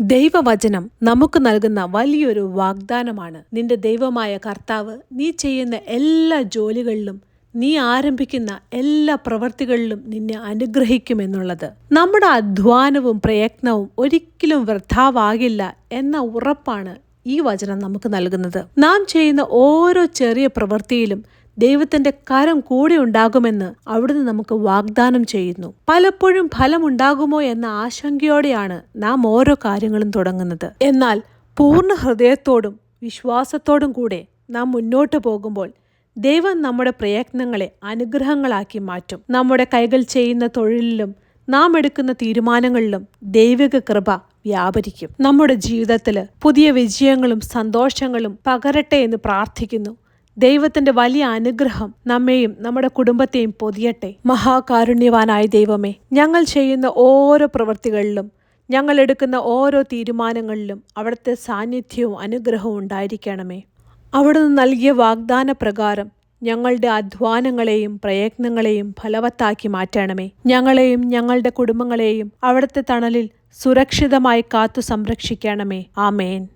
ദൈവവചനം നമുക്ക് നൽകുന്ന വലിയൊരു വാഗ്ദാനമാണ്. നിന്റെ ദൈവമായ കർത്താവ് നീ ചെയ്യുന്ന എല്ലാ ജോലികളിലും, നീ ആരംഭിക്കുന്ന എല്ലാ പ്രവൃത്തികളിലും നിന്നെ അനുഗ്രഹിക്കുമെന്നുള്ളത്. നമ്മുടെ അധ്വാനവും പ്രയത്നവും ഒരിക്കലും വൃഥാവാകില്ല എന്ന ഉറപ്പാണ് ഈ വചനം നമുക്ക് നൽകുന്നത്. നാം ചെയ്യുന്ന ഓരോ ചെറിയ പ്രവൃത്തിയിലും ദൈവത്തിന്റെ കരം കൂടെ ഉണ്ടാകുമെന്ന് അവിടുന്ന് നമുക്ക് വാഗ്ദാനം ചെയ്യുന്നു. പലപ്പോഴും ഫലമുണ്ടാകുമോ എന്ന ആശങ്കയോടെയാണ് നാം ഓരോ കാര്യങ്ങളും തുടങ്ങുന്നത്. എന്നാൽ പൂർണ്ണ ഹൃദയത്തോടും വിശ്വാസത്തോടും കൂടെ നാം മുന്നോട്ട് പോകുമ്പോൾ ദൈവം നമ്മുടെ പ്രയത്നങ്ങളെ അനുഗ്രഹങ്ങളാക്കി മാറ്റും. നമ്മുടെ കൈകൾ ചെയ്യുന്ന തൊഴിലിലും നാം എടുക്കുന്ന തീരുമാനങ്ങളിലും ദൈവിക കൃപ വ്യാപരിക്കും. നമ്മുടെ ജീവിതത്തിൽ പുതിയ വിജയങ്ങളും സന്തോഷങ്ങളും പകരട്ടെ എന്ന് പ്രാർത്ഥിക്കുന്നു. ദൈവത്തിന്റെ വലിയ അനുഗ്രഹം നമ്മെയും നമ്മുടെ കുടുംബത്തെയും പൊതിയട്ടെ. മഹാകാരുണ്യവാനായ ദൈവമേ, ഞങ്ങൾ ചെയ്യുന്ന ഓരോ പ്രവൃത്തികളിലും, ഞങ്ങൾ എടുക്കുന്ന ഓരോ തീരുമാനങ്ങളിലും അവിടുത്തെ സാന്നിധ്യവും അനുഗ്രഹവും ഉണ്ടായിരിക്കണമേ. അവിടുന്ന് നൽകിയ വാഗ്ദാന പ്രകാരം ഞങ്ങളുടെ അധ്വാനങ്ങളെയും പ്രയത്നങ്ങളെയും ഫലവത്താക്കി മാറ്റണമേ. ഞങ്ങളെയും ഞങ്ങളുടെ കുടുംബങ്ങളെയും അവിടുത്തെ തണലിൽ സുരക്ഷിതമായി കാത്തു സംരക്ഷിക്കണമേ. ആമേൻ.